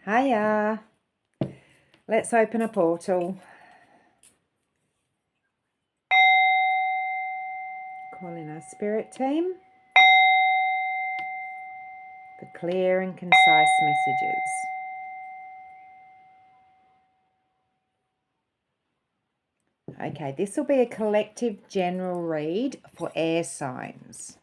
Hiya. Let's open a portal. Call in our spirit team for clear and concise messages. Okay, this will be a collective general read for air signs.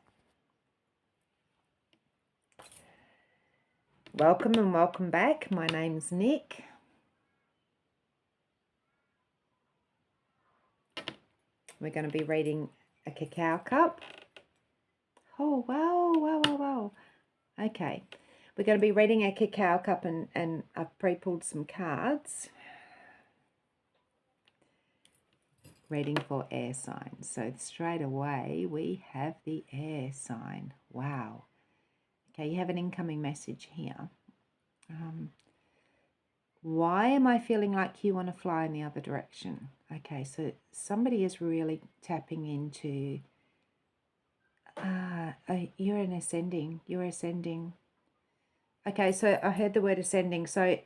Welcome and welcome back. My name's Nick. We're going to be reading a cacao cup. Oh, wow. Okay, we're going to be reading a cacao cup and I've pre-pulled some cards. Reading for air signs. So straight away we have the air sign. Wow. Okay, you have an incoming message here. Why am I feeling like you want to fly in the other direction? Okay, so somebody is really tapping into you're ascending. Okay, so I heard the word ascending. So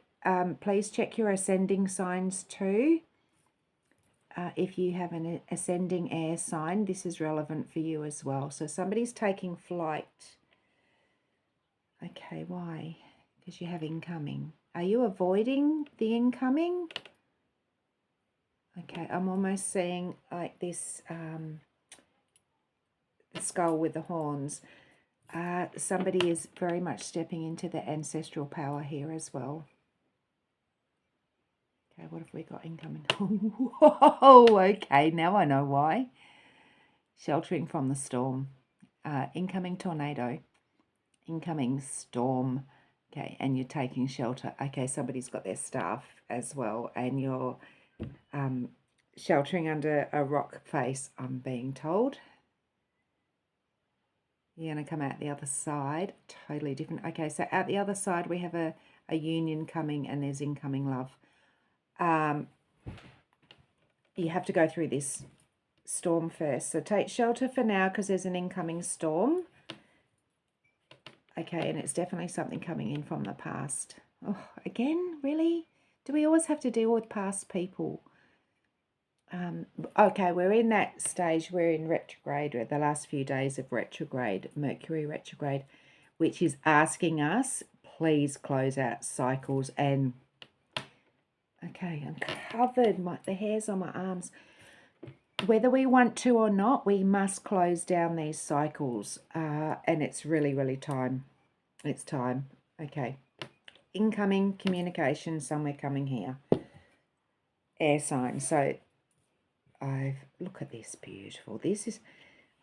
please check your ascending signs too. If you have an ascending air sign, this is relevant for you as well. So somebody's taking flight. Okay, why? Because you have incoming. Are you avoiding the incoming? Okay, I'm almost seeing like this the skull with the horns. Somebody is very much stepping into the ancestral power here as well. Okay, what have we got incoming? Oh, okay, now I know why. Sheltering from the storm. Incoming tornado. Incoming storm. Okay, and you're taking shelter. Okay, somebody's got their staff as well, and you're sheltering under a rock face, I'm being told. You're going to come out the other side. Totally different. Okay, so out the other side, we have a union coming, and there's incoming love. You have to go through this storm first. So take shelter for now because there's an incoming storm. Okay, and it's definitely something coming in from the past. Oh, again, really? Do we always have to deal with past people? Okay, we're in that stage. We're in retrograde. We're at the last few days of retrograde, Mercury retrograde, which is asking us, please close out cycles. And okay, I'm covered. The hairs on my arms. Whether we want to or not, we must close down these cycles. And it's really, really time. It's time. Okay. Incoming communication, somewhere coming here. Air sign. So look at this, beautiful. This is,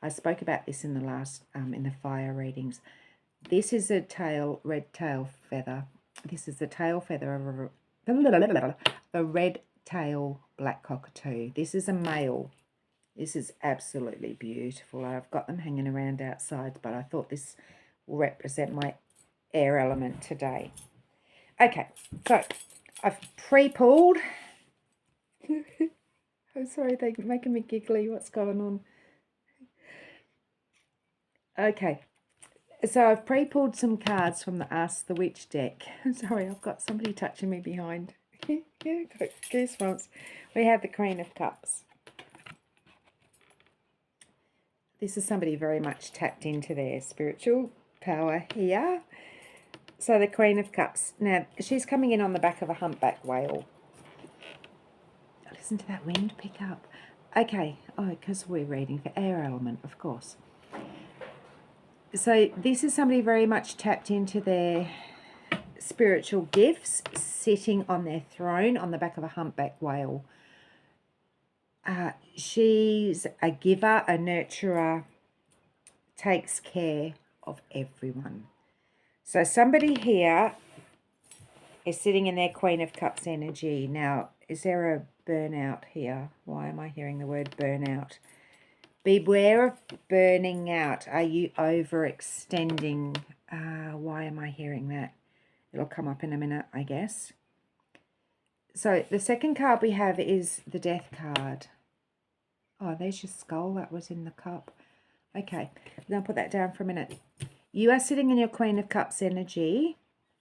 I spoke about this in the last, in the fire readings. This is a red tail feather. This is the tail feather of a red tail black cockatoo. This is a male. This is absolutely beautiful. I've got them hanging around outside, but I thought this will represent my air element today. Okay, so I've pre-pulled. I'm sorry, they're making me giggly. What's going on? Okay, so I've pre-pulled some cards from the Ask the Witch deck. I'm sorry, I've got somebody touching me behind. Yeah, got goosebumps. We have the Queen of Cups. This is somebody very much tapped into their spiritual power here. So the Queen of Cups. Now, she's coming in on the back of a humpback whale. Listen to that wind pick up. Okay. Oh, because we're reading for air element, of course. So this is somebody very much tapped into their spiritual gifts, sitting on their throne on the back of a humpback whale. She's a giver, a nurturer, takes care of everyone. So somebody here is sitting in their Queen of Cups energy. Now, is there a burnout here? Why am I hearing the word burnout? Beware of burning out. Are you overextending? Why am I hearing that? It'll come up in a minute, I guess. So the second card we have is the Death card. Oh, there's your skull that was in the cup. Okay, I'm going to put that down for a minute. You are sitting in your Queen of Cups energy.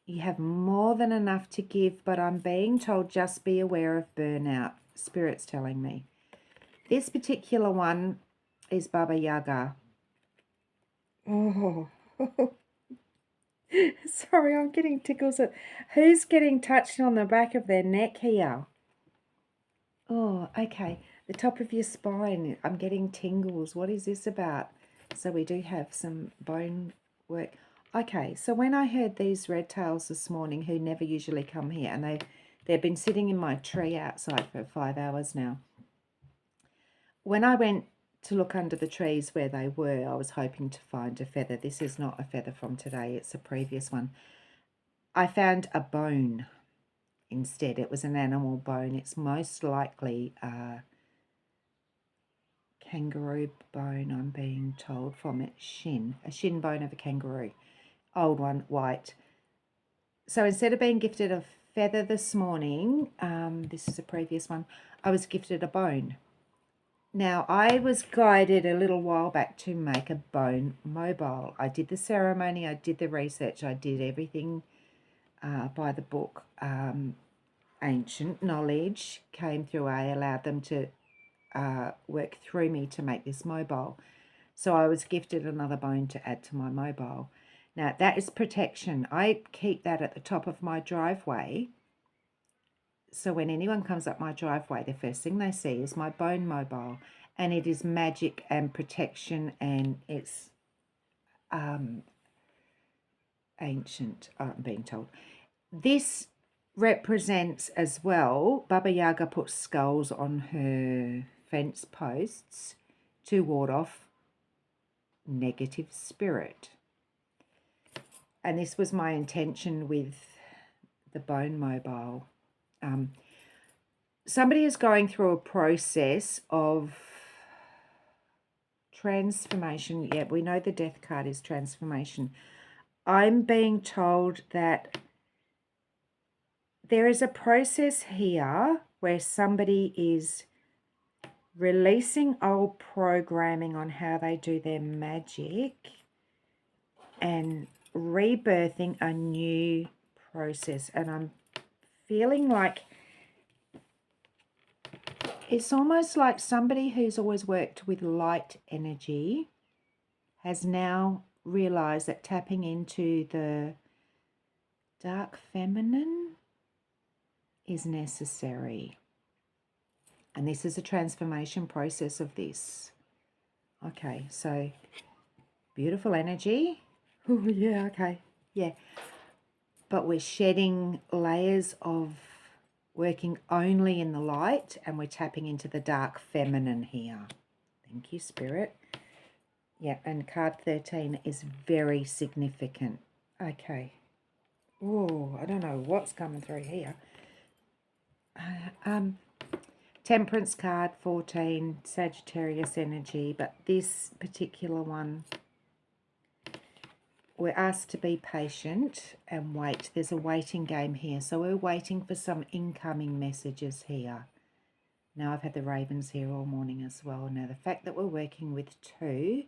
You have more than enough to give, but I'm being told just be aware of burnout. Spirit's telling me. This particular one is Baba Yaga. Oh, sorry, I'm getting tickles. Who's getting touched on the back of their neck here? Oh, okay. The top of your spine. I'm getting tingles. What is this about? So we do have some bone work. Okay, so when I heard these red tails this morning, who never usually come here, and they've been sitting in my tree outside for 5 hours now. When I went to look under the trees where they were, I was hoping to find a feather. This is not a feather from today, it's a previous one. I found a bone instead. It was an animal bone. It's most likely a kangaroo bone, I'm being told, from its shin. A shin bone of a kangaroo. Old one, white. So instead of being gifted a feather this morning, this is a previous one, I was gifted a bone. Now, I was guided a little while back to make a bone mobile. I did the ceremony, I did the research, I did everything by the book. Ancient knowledge came through. I allowed them to work through me to make this mobile. So I was gifted another bone to add to my mobile. Now, that is protection. I keep that at the top of my driveway. So when anyone comes up my driveway, the first thing they see is my bone mobile. And it is magic and protection, and it's ancient, I'm being told. This represents as well, Baba Yaga puts skulls on her fence posts to ward off negative spirit. And this was my intention with the bone mobile. Somebody is going through a process of transformation. Yeah, we know the death card is transformation. I'm being told that there is a process here where somebody is releasing old programming on how they do their magic and rebirthing a new process. And I'm feeling like it's almost like somebody who's always worked with light energy has now realized that tapping into the dark feminine is necessary. And this is a transformation process of this. Okay, so beautiful energy. Oh, yeah, okay, yeah. But we're shedding layers of working only in the light, and we're tapping into the dark feminine here. Thank you, Spirit. Yeah, and card 13 is very significant. Okay. Oh, I don't know what's coming through here. Temperance card 14, Sagittarius energy, but this particular one, we're asked to be patient and wait. There's a waiting game here, so we're waiting for some incoming messages here. Now, I've had the ravens here all morning as well. Now, the fact that we're working with 2,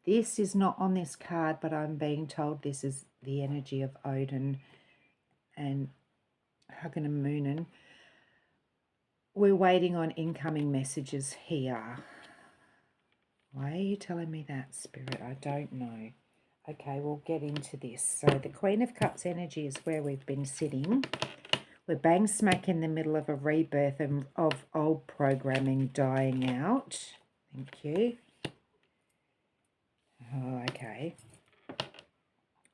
this is not on this card, but I'm being told this is the energy of Odin and Hagen and Moonin. We're waiting on incoming messages here. Why are you telling me that, Spirit? I don't know. Okay, we'll get into this. So the Queen of Cups energy is where we've been sitting. We're bang smack in the middle of a rebirth of old programming dying out. Thank you. Oh, okay.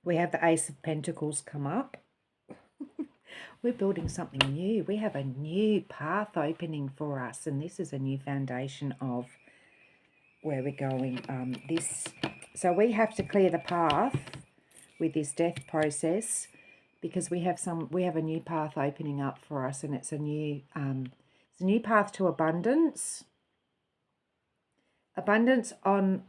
We have the Ace of Pentacles come up. We're building something new. We have a new path opening for us, and this is a new foundation of where we're going. So we have to clear the path with this death process because we have a new path opening up for us, and it's a new path to abundance. Abundance on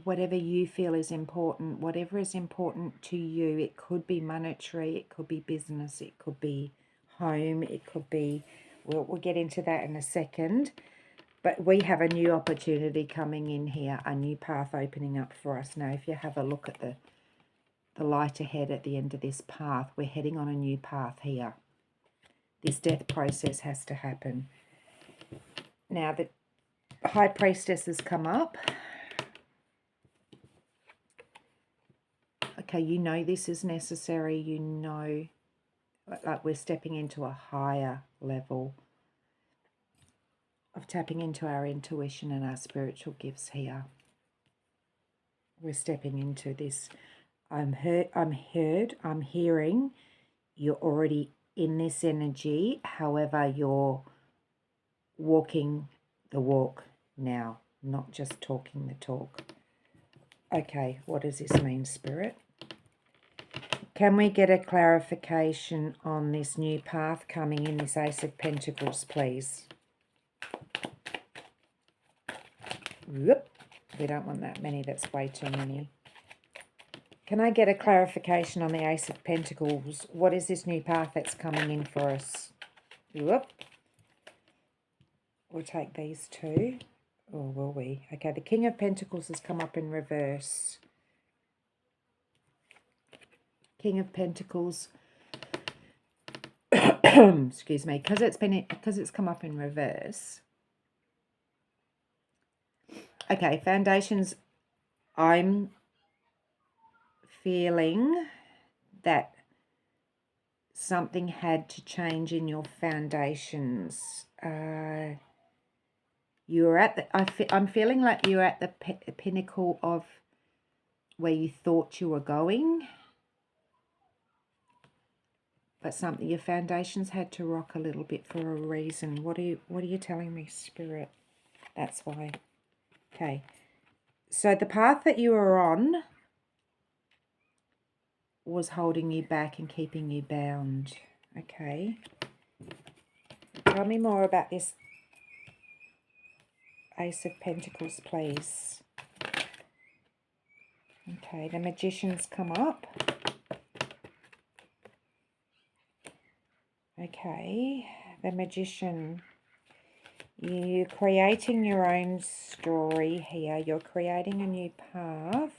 whatever you feel is important, whatever is important to you. It could be monetary, it could be business, it could be home, it could be, we'll get into that in a second. But we have a new opportunity coming in here, a new path opening up for us. Now, if you have a look at the light ahead at the end of this path. We're heading on a new path here. This death process has to happen. Now, the High Priestess has come up. Okay, you know this is necessary. You know, like we're stepping into a higher level of tapping into our intuition and our spiritual gifts here. We're stepping into this. I'm heard, I'm hearing. You're already in this energy. However, you're walking the walk now, not just talking the talk. Okay, what does this mean, Spirit? Can we get a clarification on this new path coming in, this Ace of Pentacles, please? Whoop. We don't want that many. That's way too many. Can I get a clarification on the Ace of Pentacles? What is this new path that's coming in for us? Whoop. We'll take these two. Or will we? Okay, the King of Pentacles has come up in reverse. King of Pentacles. Excuse me, because it's come up in reverse. Okay, foundations. I'm feeling that something had to change in your foundations. You're at the. I'm feeling like you're at the pinnacle of where you thought you were going, but your foundations had to rock a little bit for a reason. What are you telling me, Spirit? That's why. Okay. So the path that you were on was holding you back and keeping you bound. Okay. Tell me more about this Ace of Pentacles, please. Okay, the Magician's come up. Okay, the Magician. You're creating your own story here. You're creating a new path.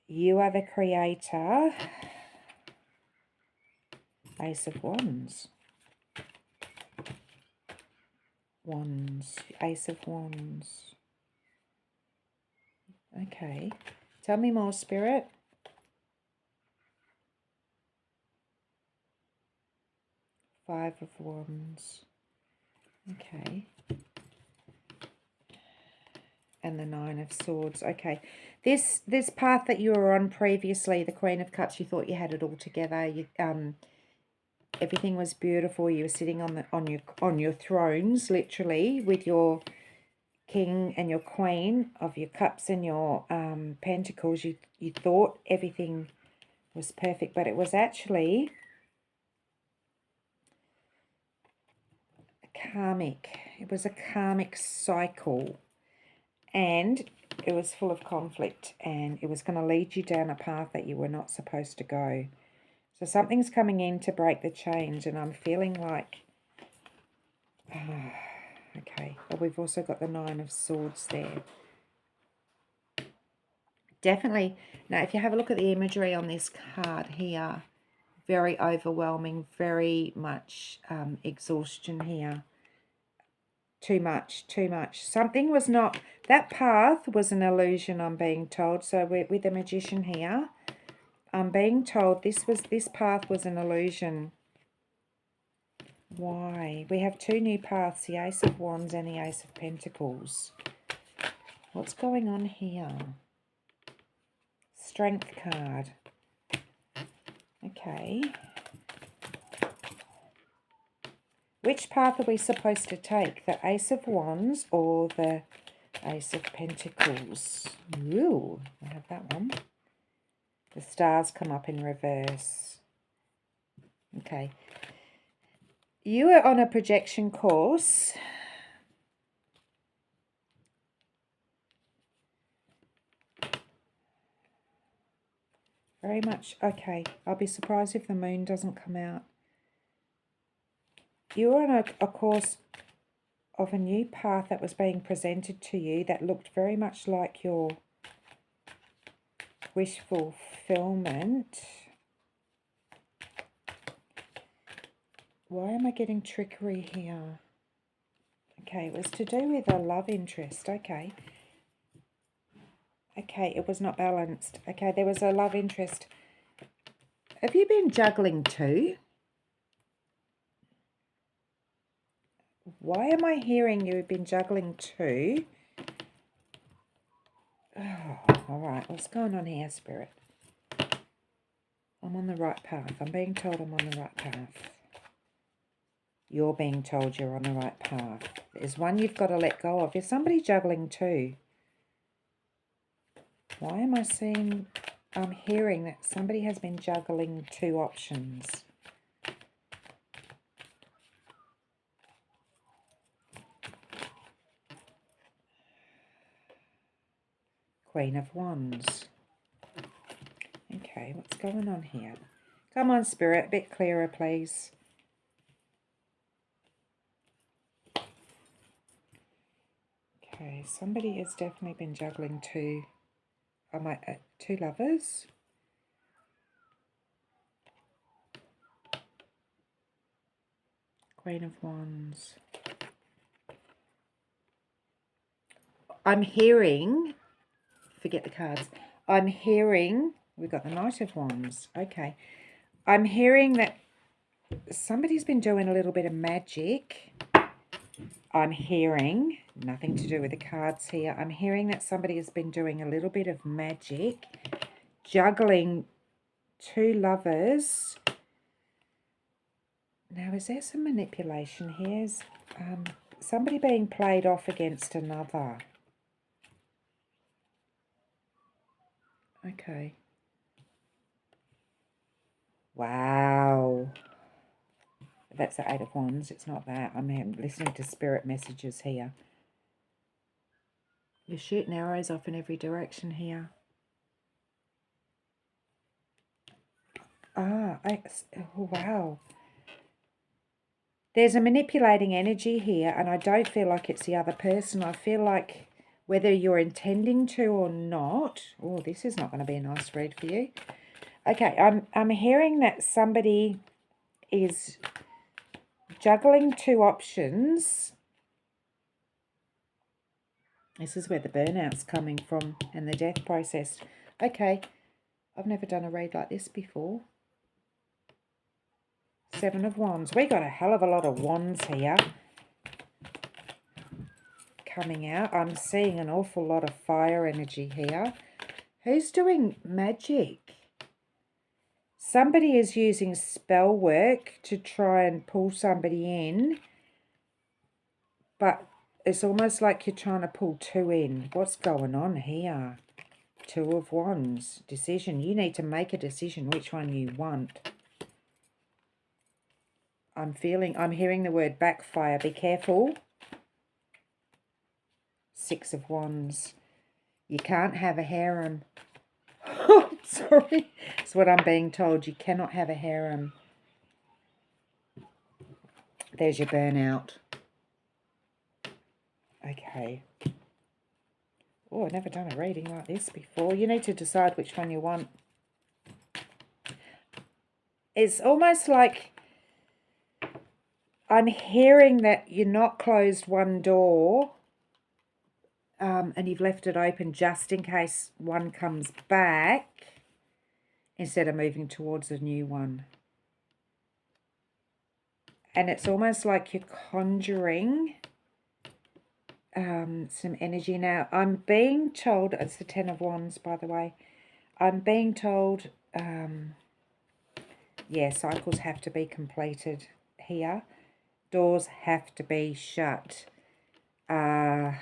You are the creator. Ace of Wands. Wands. Ace of Wands. Okay. Tell me more, Spirit. Five of Wands. Okay. And the Nine of Swords. Okay. This path that you were on previously, the Queen of Cups, you thought you had it all together. You everything was beautiful. You were sitting on your thrones, literally, with your King and your Queen of your Cups and your Pentacles. You thought everything was perfect, but it was actually karmic. It was a karmic cycle, and it was full of conflict, and it was going to lead you down a path that you were not supposed to go. So something's coming in to break the change, and I'm feeling like okay, but we've also got the Nine of Swords there. Definitely. Now, if you have a look at the imagery on this card here, very overwhelming, very much exhaustion here. Too much, too much. Something was not, that path was an illusion, I'm being told. So with the Magician here, I'm being told this path was an illusion. Why? We have two new paths, the Ace of Wands and the Ace of Pentacles. What's going on here? Strength card. Okay. Which path are we supposed to take? The Ace of Wands or the Ace of Pentacles? Ooh, I have that one. The stars come up in reverse. Okay. You are on a projection course. Very much. Okay. I'll be surprised if the moon doesn't come out. You're on a course of a new path that was being presented to you that looked very much like your wish fulfillment. Why am I getting trickery here? Okay, it was to do with a love interest. Okay. Okay, it was not balanced. Okay, there was a love interest. Have you been juggling too? Why am I hearing you've been juggling too? Oh, all right, what's going on here, Spirit? I'm on the right path. I'm being told I'm on the right path. You're being told you're on the right path. There's one you've got to let go of. Is somebody juggling too? Why am I seeing, I'm hearing that somebody has been juggling two options. Queen of Wands. Okay, what's going on here? Come on, Spirit, a bit clearer, please. Okay, somebody has definitely been juggling two. Two lovers? Queen of Wands. I'm hearing, forget the cards, I'm hearing, we've got the Knight of Wands. Okay. I'm hearing that somebody's been doing a little bit of magic. I'm hearing, nothing to do with the cards here, I'm hearing that somebody has been doing a little bit of magic, juggling two lovers. Now, is there some manipulation here? Is somebody being played off against another? Okay. Wow. That's the Eight of Wands. It's not that. I'm listening to spirit messages here. You're shooting arrows off in every direction here. Oh, wow. There's a manipulating energy here, and I don't feel like it's the other person. I feel like whether you're intending to or not. Oh, this is not going to be a nice read for you. Okay, I'm hearing that somebody is juggling two options. This is where the burnout's coming from and the death process. Okay, I've never done a read like this before. Seven of Wands. We got a hell of a lot of wands here coming out. I'm seeing an awful lot of fire energy here. Who's doing magic? Somebody is using spell work to try and pull somebody in, but it's almost like you're trying to pull two in. What's going on here? Two of Wands. Decision. You need to make a decision which one you want. I'm hearing the word backfire. Be careful. Six of Wands. You can't have a harem. Oh, sorry. That's what I'm being told. You cannot have a harem. There's your burnout. Okay. Oh, I've never done a reading like this before. You need to decide which one you want. It's almost like I'm hearing that you're not closed one door and you've left it open just in case one comes back instead of moving towards a new one. And it's almost like you're conjuring some energy. Now, I'm being told, it's the Ten of Wands, by the way. I'm being told, yeah, cycles have to be completed here. Doors have to be shut. When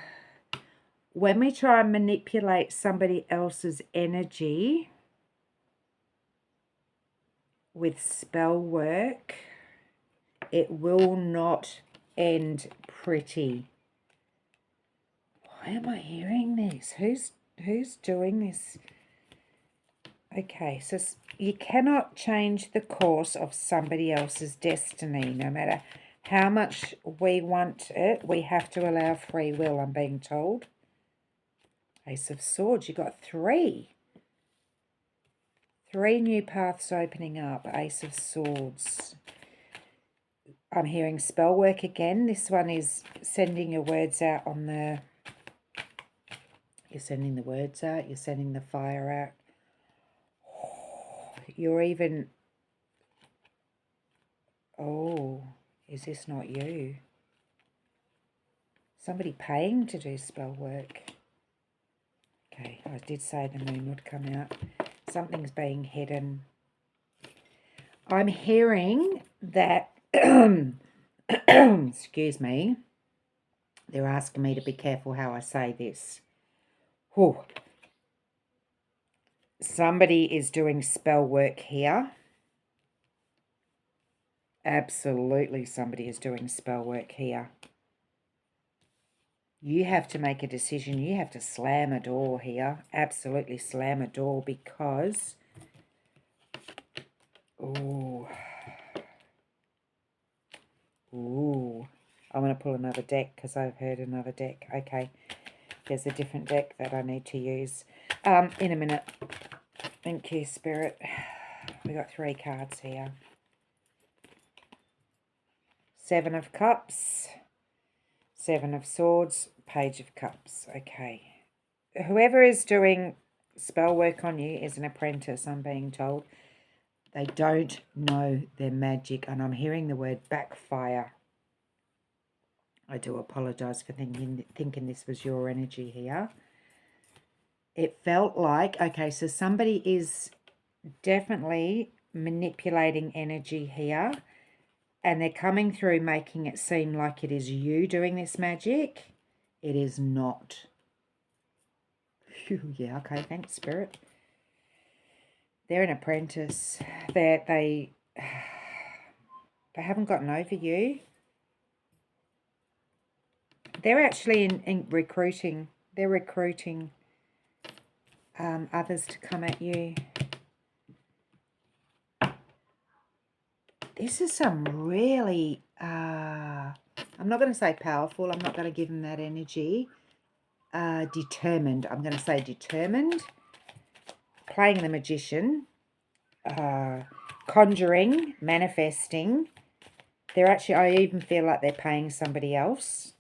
we try and manipulate somebody else's energy with spell work, it will not end pretty. Why am I hearing this? Who's doing this? Okay, so you cannot change the course of somebody else's destiny. No matter how much we want it, we have to allow free will, I'm being told. Ace of Swords, you got three. 3 new paths opening up. Ace of Swords. I'm hearing spell work again. This one is sending your words out on the... You're sending the words out. You're sending the fire out. You're even... Oh, is this not you? Somebody paying to do spell work. Okay, I did say the moon would come out. Something's being hidden. I'm hearing that... excuse me. They're asking me to be careful how I say this. Whew. Somebody is doing spell work here. Absolutely somebody is doing spell work here. You have to make a decision. You have to slam a door here. Absolutely slam a door because... Ooh. Ooh. I'm going to pull another deck because I've heard another deck. Okay. There's a different deck that I need to use. In a minute. Thank you, Spirit. We got 3 cards here. 7 of Cups. 7 of Swords. Page of Cups. Okay. Whoever is doing spell work on you is an apprentice, I'm being told. They don't know their magic. And I'm hearing the word backfire. I do apologise for thinking this was your energy here. It felt like, okay, so somebody is definitely manipulating energy here. And they're coming through making it seem like it is you doing this magic. It is not. Phew, yeah, okay, thanks, Spirit. They're an apprentice. They haven't gotten over you. They're actually in recruiting. They're recruiting others to come at you. This is some really, I'm not going to say powerful. I'm not going to give them that energy. Determined. I'm going to say determined. Playing the magician. Conjuring. Manifesting. They're actually, I even feel like they're paying somebody else.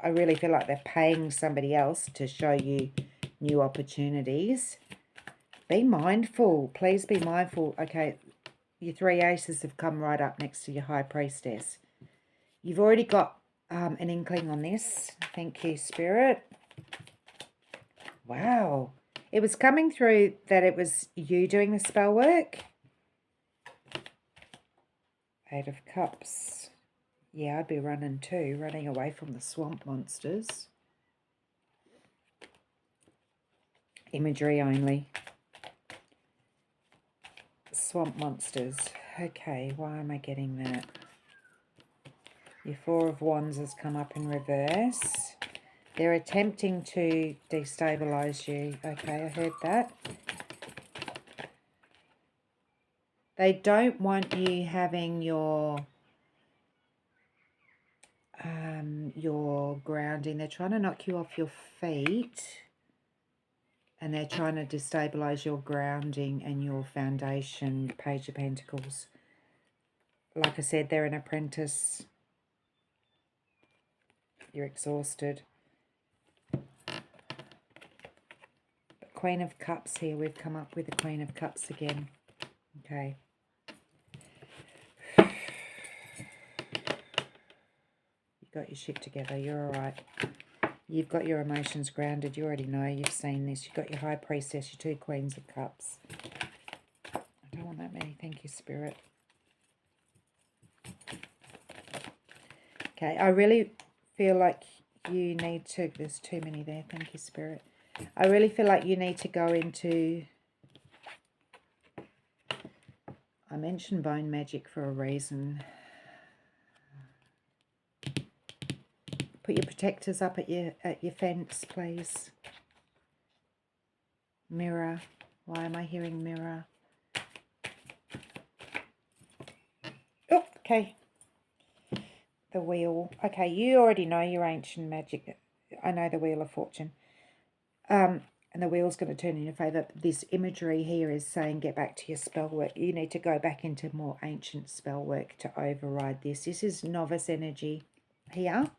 I really feel like they're paying somebody else to show you new opportunities. Be mindful. Please be mindful. Okay, your 3 aces have come right up next to your High Priestess. You've already got an inkling on this. Thank you, Spirit. Wow. It was coming through that it was you doing the spell work. 8 of Cups. Yeah, I'd be running too, running away from the swamp monsters. Imagery only. Swamp monsters. Okay, why am I getting that? Your 4 of Wands has come up in reverse. They're attempting to destabilize you. Okay, I heard that. They don't want you having your grounding. They're trying to knock you off your feet. And they're trying to destabilize your grounding and your foundation. Page of Pentacles. Like I said, they're an apprentice. You're exhausted. But Queen of Cups here. We've come up with the Queen of Cups again. Okay. You got your shit together. You're all right. You've got your emotions grounded. You already know. You've seen this. You've got your High Priestess, your 2 Queens of Cups. I don't want that many. Thank you, Spirit. Okay, I really feel like you need to... There's too many there. Thank you, Spirit. I really feel like you need to go into... I mentioned bone magic for a reason. Put your protectors up at your fence, please. Mirror. Why am I hearing mirror? Oh, okay. The wheel. Okay, you already know your ancient magic. I know the Wheel of Fortune. and the wheel's going to turn in your favour. This imagery here is saying get back to your spell work. You need to go back into more ancient spell work to override this. This is novice energy here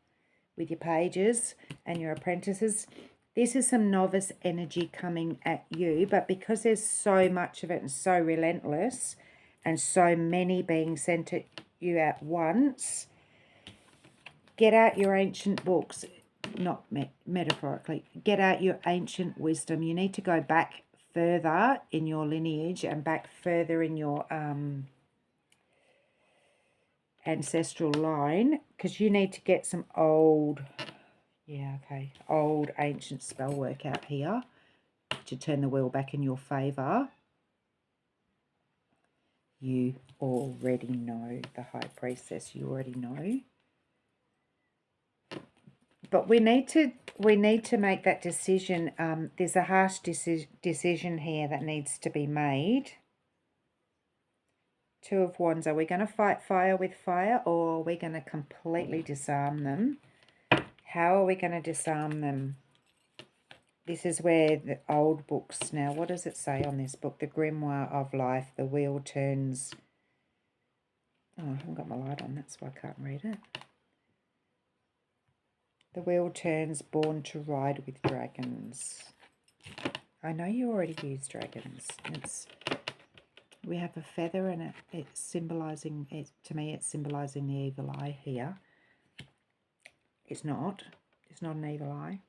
with your pages and your apprentices. This is some novice energy coming at you, but because there's so much of it and so relentless and so many being sent at you at once, get out your ancient books. Not metaphorically, get out your ancient wisdom. You need to go back further in your lineage and back further in your ancestral line, because you need to get some old ancient spell work out here to turn the wheel back in your favour. You already know, the High Priestess, you already know. But we need to make that decision. There's a harsh decision here that needs to be made. Two of Wands. Are we going to fight fire with fire, or are we going to completely disarm them? How are we going to disarm them? This is where the old books now. What does it say on this book? The Grimoire of Life. The wheel turns. Oh, I haven't got my light on. That's why I can't read it. The wheel turns, born to ride with dragons. I know you already use dragons. We have a feather and it's symbolising, to me it's symbolising the evil eye here. It's not an evil eye.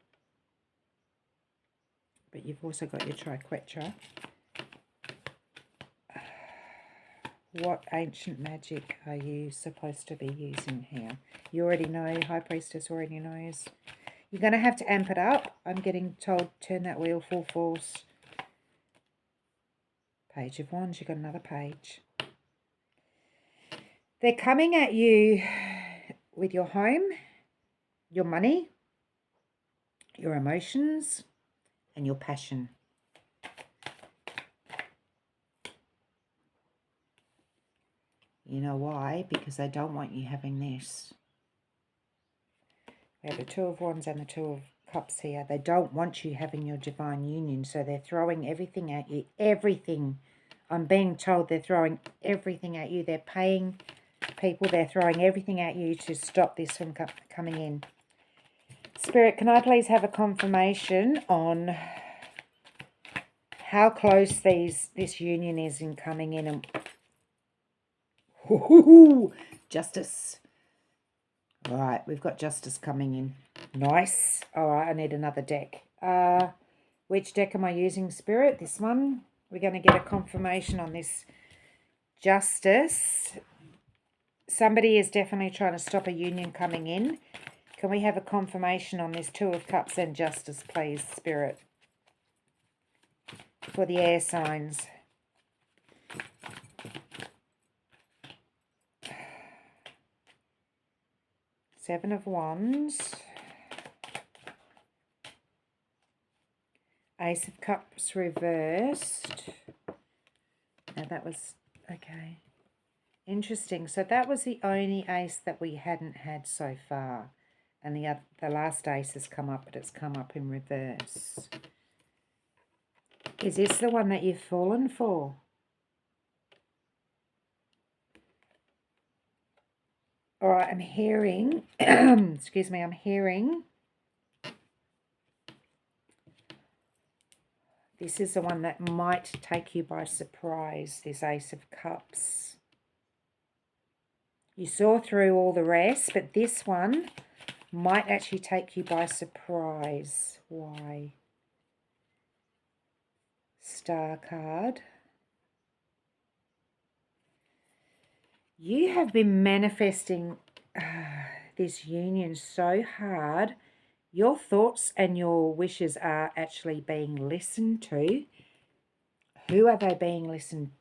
But you've also got your triquetra. What ancient magic are you supposed to be using here? You already know, High Priestess already knows. You're going to have to amp it up. I'm getting told, turn that wheel full force. Page of Wands, you've got another page. They're coming at you with your home, your money, your emotions, and your passion. You know why? Because they don't want you having this. We have the Two of Wands and the Two of Cups here. They don't want you having your divine union, so they're throwing everything at you. Everything. I'm being told they're throwing everything at you. They're paying people. They're throwing everything at you to stop this from coming in. Spirit, can I please have a confirmation on how close this union is in coming in? And justice. All right, we've got justice coming in. Nice. All right, I need another deck. Which deck am I using, Spirit? This one. We're going to get a confirmation on this justice. Somebody is definitely trying to stop a union coming in. Can we have a confirmation on this Two of Cups and justice, please, Spirit? For the air signs. Seven of Wands. Ace of Cups reversed. Now that was, okay. Interesting. So that was the only ace that we hadn't had so far. And the last ace has come up, but it's come up in reverse. Is this the one that you've fallen for? All right, I'm hearing, excuse me, I'm hearing this is the one that might take you by surprise, this Ace of Cups. You saw through all the rest, but this one might actually take you by surprise. Why? Star card. You have been manifesting this union so hard. Your thoughts and your wishes are actually being listened to. Who are they being listened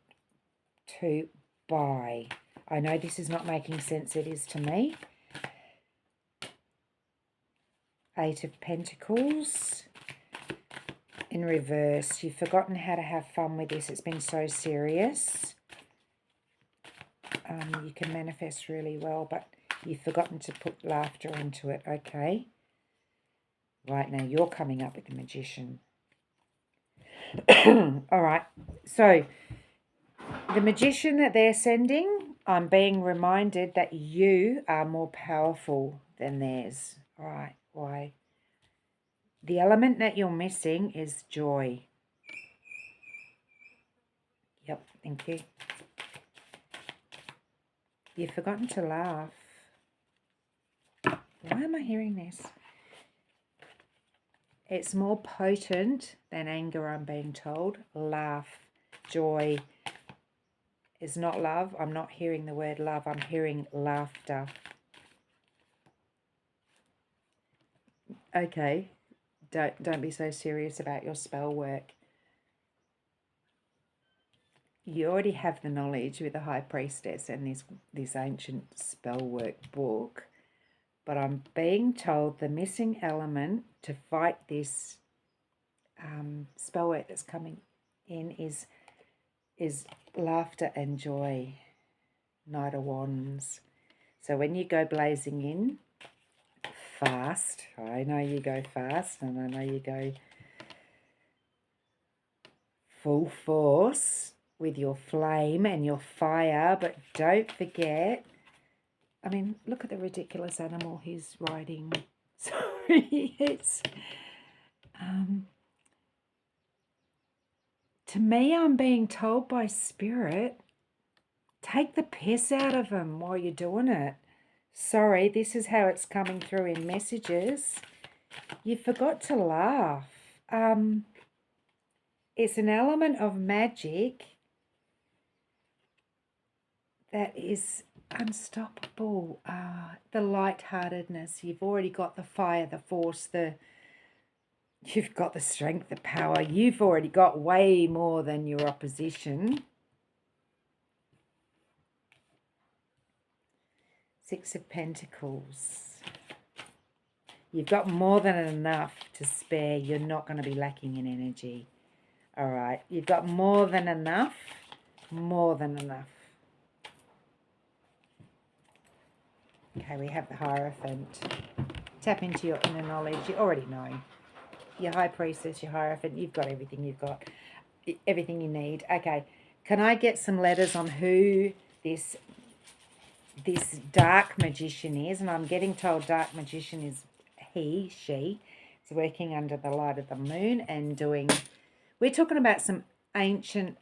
to by? I know this is not making sense. It is to me. Eight of Pentacles. In reverse. You've forgotten how to have fun with this. It's been so serious. You can manifest really well, but you've forgotten to put laughter into it, okay? Right now, you're coming up with the Magician. All right. So the magician that they're sending, I'm being reminded that you are more powerful than theirs. All right. Why? The element that you're missing is joy. Yep. Thank you. You've forgotten to laugh. Why am I hearing this? It's more potent than anger, I'm being told. Laugh. Joy is not love. I'm not hearing the word love. I'm hearing laughter. Okay. Don't be so serious about your spell work. You already have the knowledge with the High Priestess and this ancient spell work book. But I'm being told the missing element to fight this spell work that's coming in is laughter and joy. Knight of Wands. So when you go blazing in, fast. I know you go fast, and I know you go full force with your flame and your fire, but don't forget, I mean, look at the ridiculous animal he's riding. Sorry, it's to me, I'm being told by Spirit, take the piss out of him while you're doing it. Sorry, this is how it's coming through in messages. You forgot to laugh. It's an element of magic that is unstoppable. The lightheartedness. You've already got the fire, the force, you've got the strength, the power. You've already got way more than your opposition. Six of Pentacles. You've got more than enough to spare. You're not going to be lacking in energy. All right. You've got more than enough. More than enough. Okay, we have the Hierophant. Tap into your inner knowledge. You already know. Your High Priestess, your Hierophant, you've got everything. You've got everything you need. Okay, can I get some letters on who this dark magician is? And I'm getting told dark magician is he, she. Is working under the light of the moon and doing... We're talking about some ancient...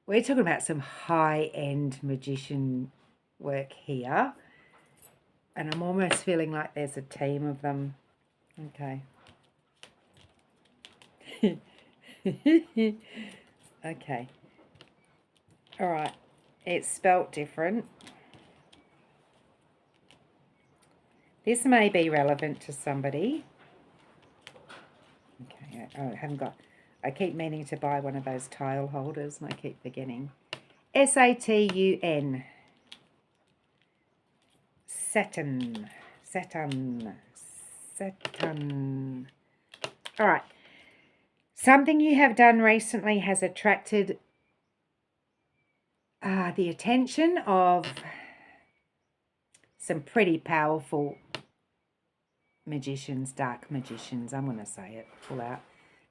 we're talking about some high-end magician work here. And I'm almost feeling like there's a team of them. Okay. Okay. All right. It's spelt different. This may be relevant to somebody. Okay. I haven't got... I keep meaning to buy one of those tile holders and I keep forgetting. Satun. Saturn. All right. Something you have done recently has attracted the attention of some pretty powerful magicians, dark magicians. I'm going to say it full out.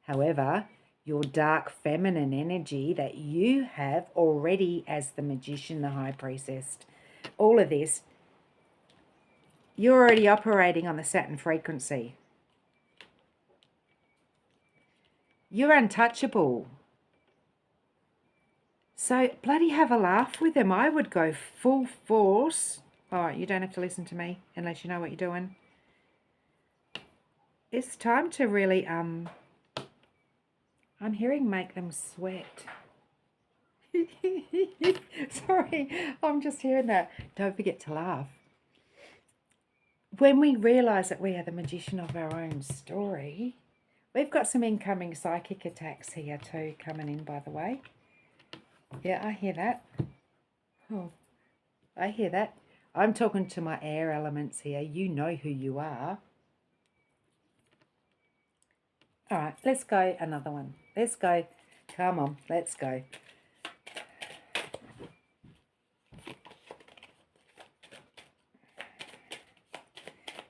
However, your dark feminine energy that you have already as the magician, the High Priestess, all of this, you're already operating on the Saturn frequency. You're untouchable. So bloody have a laugh with them. I would go full force. All right, you don't have to listen to me unless you know what you're doing. It's time to really, I'm hearing make them sweat. Sorry, I'm just hearing that. Don't forget to laugh. When we realise that we are the magician of our own story, we've got some incoming psychic attacks here too coming in, by the way. Yeah, I hear that. Oh, I hear that. I'm talking to my air elements here. You know who you are. All right, let's go another one. Let's go. Come on, let's go.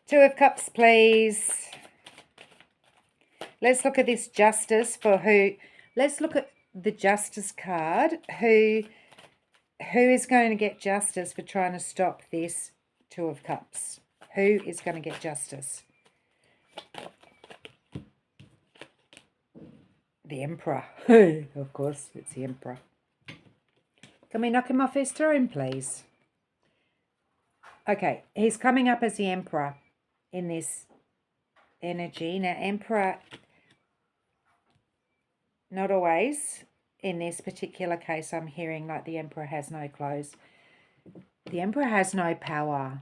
Two of Cups, please. Let's look at this justice for who. Let's look at the justice card. Who is going to get justice for trying to stop this Two of Cups? Who is going to get justice? The Emperor. Of course, it's the Emperor. Can we knock him off his throne, please? Okay, he's coming up as the Emperor in this energy. Now, Emperor, not always. In this particular case, I'm hearing like the Emperor has no clothes. The Emperor has no power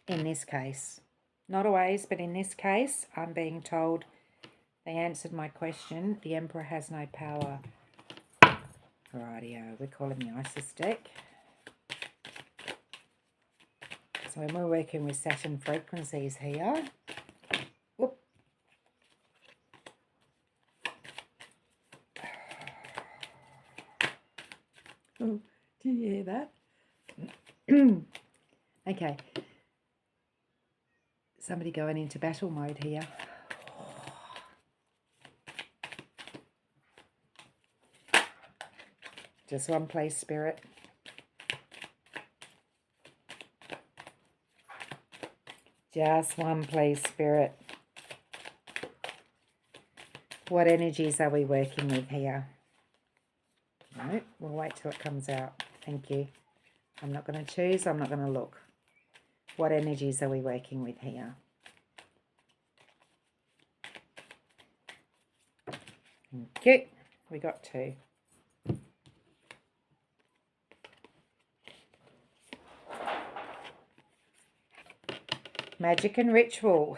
in this case. Not always, but in this case, I'm being told they answered my question. The Emperor has no power. Rightio, we're calling the Isis deck. So when we're working with Saturn frequencies here, whoop. Oh, do you hear that? Okay. Somebody going into battle mode here. Just one place, Spirit. Just one place, Spirit. What energies are we working with here? No, we'll wait till it comes out. Thank you. I'm not going to choose. I'm not going to look. What energies are we working with here? Okay, we got two. Magic and ritual.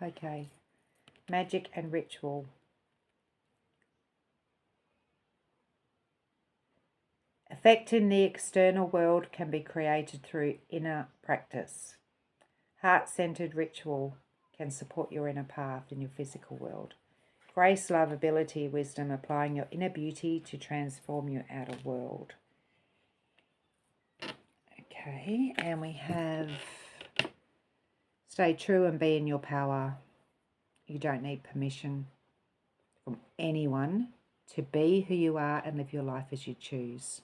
Okay. Magic and ritual. Effect in the external world can be created through inner practice. Heart-centered ritual can support your inner path in your physical world. Grace, love, ability, wisdom, applying your inner beauty to transform your outer world. Okay, and we have stay true and be in your power. You don't need permission from anyone to be who you are and live your life as you choose.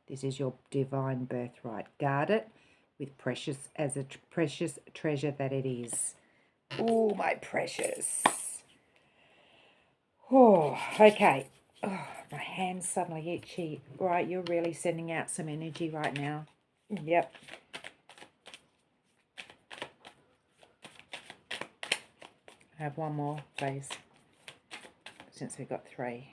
This is your divine birthright. Guard it with precious as a precious treasure that it is. Oh, my precious. Oh, okay. Oh, my hand's suddenly itchy. Right, you're really sending out some energy right now. Yep. I have one more, please, since we've got three.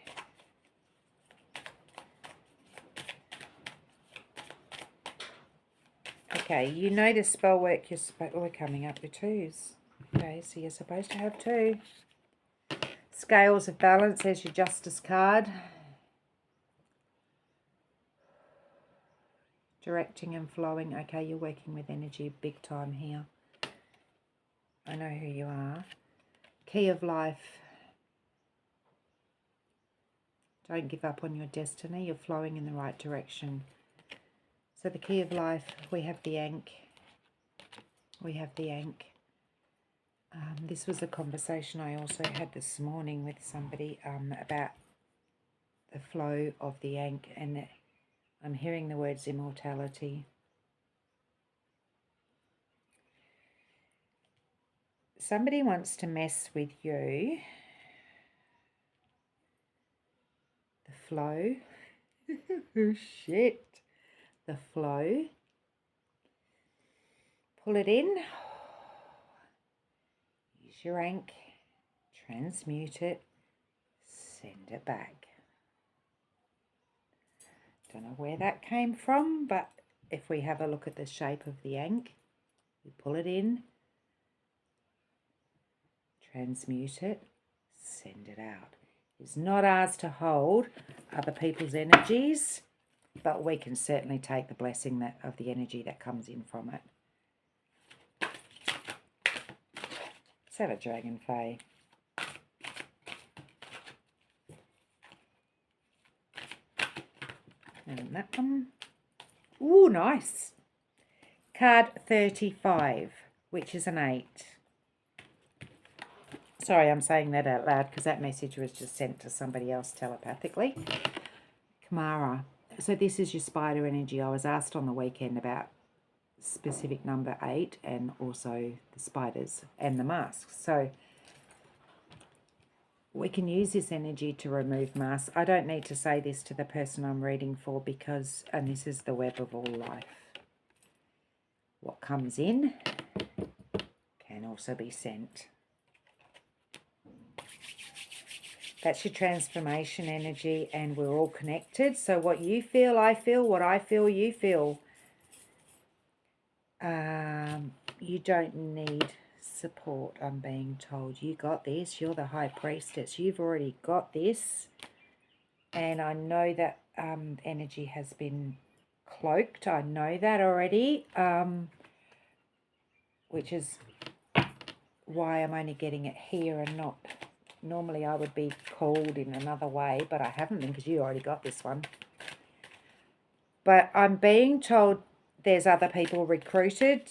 Okay, you know the spell work, we're coming up with twos. Okay, so you're supposed to have two. Scales of balance, there's your justice card. Directing and flowing. Okay, you're working with energy big time here. I know who you are. Key of life. Don't give up on your destiny. You're flowing in the right direction. So the key of life, we have the Ankh. We have the Ankh. This was a conversation I also had this morning with somebody about the flow of the Ankh, and I'm hearing the words immortality. Somebody wants to mess with you. The flow. Oh, shit. The flow. Pull it in. Use your Ankh. Transmute it. Send it back. Don't know where that came from, but if we have a look at the shape of the Ankh, we pull it in. Transmute it, send it out. It's not ours to hold other people's energies, but we can certainly take the blessing of the energy that comes in from it. Let's have a dragon fae. And that one. Ooh, nice. Card 35, which is an 8. Sorry, I'm saying that out loud because that message was just sent to somebody else telepathically. Kamara. So this is your spider energy. I was asked on the weekend about specific number 8 and also the spiders and the masks. So we can use this energy to remove masks. I don't need to say this to the person I'm reading for because, and this is the web of all life. What comes in can also be sent. That's your transformation energy, and we're all connected. So what you feel, I feel. What I feel, you feel. You don't need support, I'm being told. You got this. You're the high priestess. You've already got this. And I know that energy has been cloaked. I know that already, which is why I'm only getting it here and not... Normally I would be called in another way, but I haven't been because you already got this one. But I'm being told there's other people recruited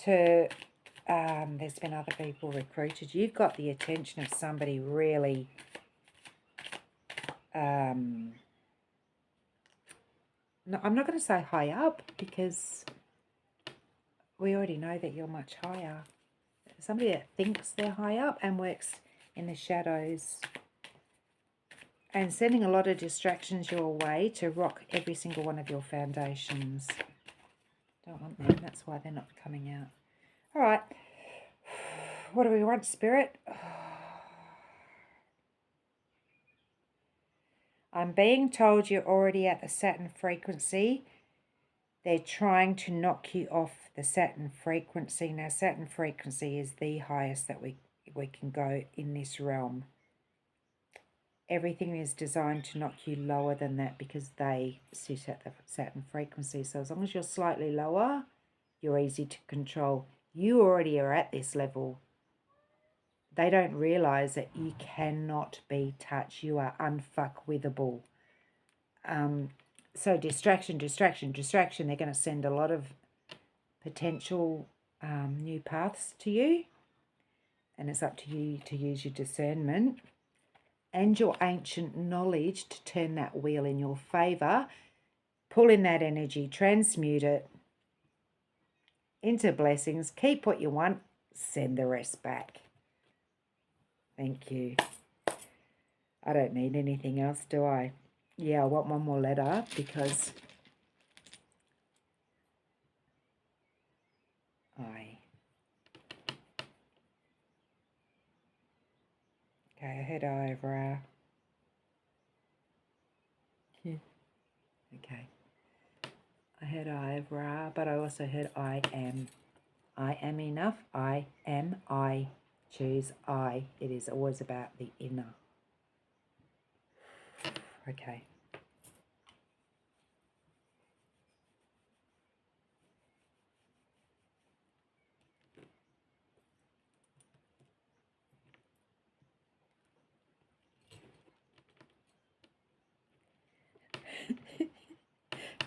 there's been other people recruited. You've got the attention of somebody really no, I'm not going to say high up because we already know that you're much higher. Somebody that thinks they're high up and works in the shadows and sending a lot of distractions your way to rock every single one of your foundations. Don't want them, that's why they're not coming out. All right, what do we want, Spirit? I'm being told you're already at the Saturn frequency. They're trying to knock you off the Saturn frequency. Now, Saturn frequency is the highest that we can go in this realm. Everything is designed to knock you lower than that because they sit at the Saturn frequency. So as long as you're slightly lower, you're easy to control. You already are at this level. They don't realise that you cannot be touched. You are unfuckwithable. So distraction. They're going to send a lot of potential new paths to you. And it's up to you to use your discernment and your ancient knowledge to turn that wheel in your favour. Pull in that energy, transmute it into blessings. Keep what you want, send the rest back. Thank you. I don't need anything else, do I? Yeah, I want one more letter because okay, I heard I over okay. I heard I over, but I also heard I am. I am enough. I am. I choose I. It is always about the inner. Okay.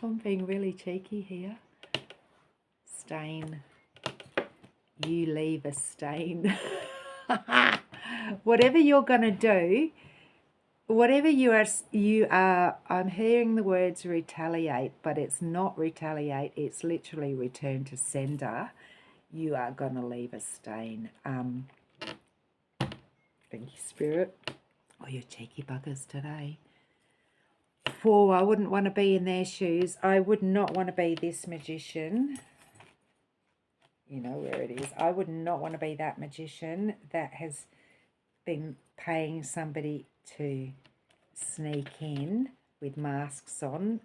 I'm being really cheeky here. Stain. You leave a stain. Whatever you're going to do, whatever you are, I'm hearing the words retaliate, but it's not retaliate. It's literally return to sender. You are going to leave a stain. Thank you, Spirit. Oh, you cheeky buggers today. 4, I wouldn't want to be in their shoes. I would not want to be this magician. You know where it is. I would not want to be that magician that has been paying somebody to sneak in with masks on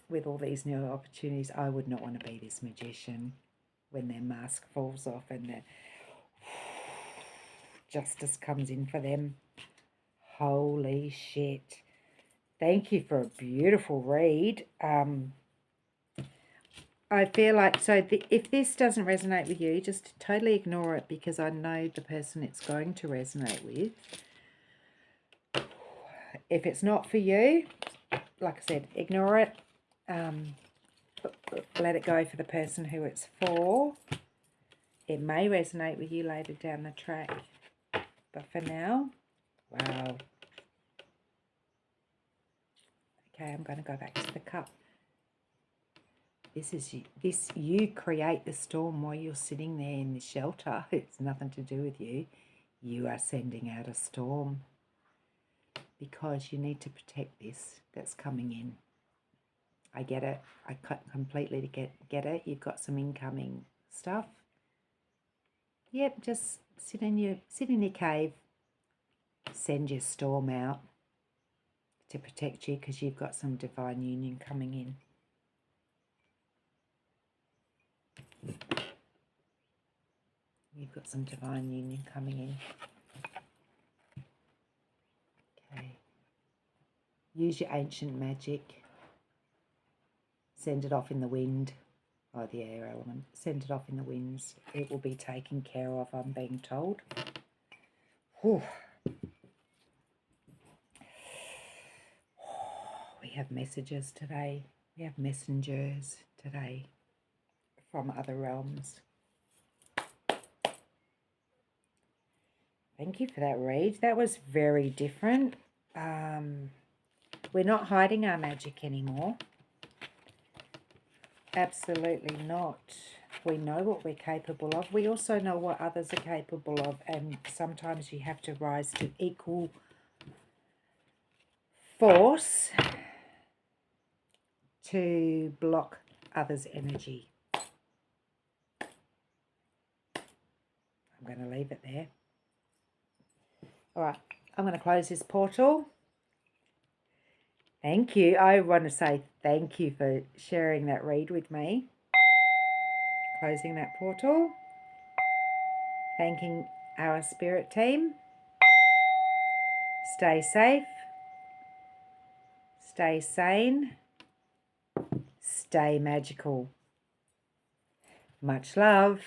with all these new opportunities. I would not want to be this magician when their mask falls off and the justice comes in for them. Holy shit. Thank you for a beautiful read. I feel like, so if this doesn't resonate with you, just totally ignore it because I know the person it's going to resonate with. If it's not for you, like I said, ignore it. Let it go for the person who it's for. It may resonate with you later down the track. But for now, wow. Okay, I'm going to go back to the cup. You create the storm while you're sitting there in the shelter. It's nothing to do with you. You are sending out a storm because you need to protect this that's coming in. I get it. I completely get it. You've got some incoming stuff. Yep, just sit in your cave. Send your storm out to protect you because you've got some divine union coming in. You've got some divine union coming in. Okay. Use your ancient magic. Send it off in the wind. Oh, the air element. Send it off in the winds. It will be taken care of, I'm being told. Whew. We have messages today. We have messengers today from other realms. Thank you for that read. That was very different. We're not hiding our magic anymore. Absolutely not. We know what we're capable of. We also know what others are capable of, and sometimes you have to rise to equal force to block others' energy. I'm going to leave it there. All right, I'm going to close this portal. Thank you. I want to say thank you for sharing that read with me. Closing that portal. Thanking our spirit team. Stay safe. Stay sane. Stay magical. Much love.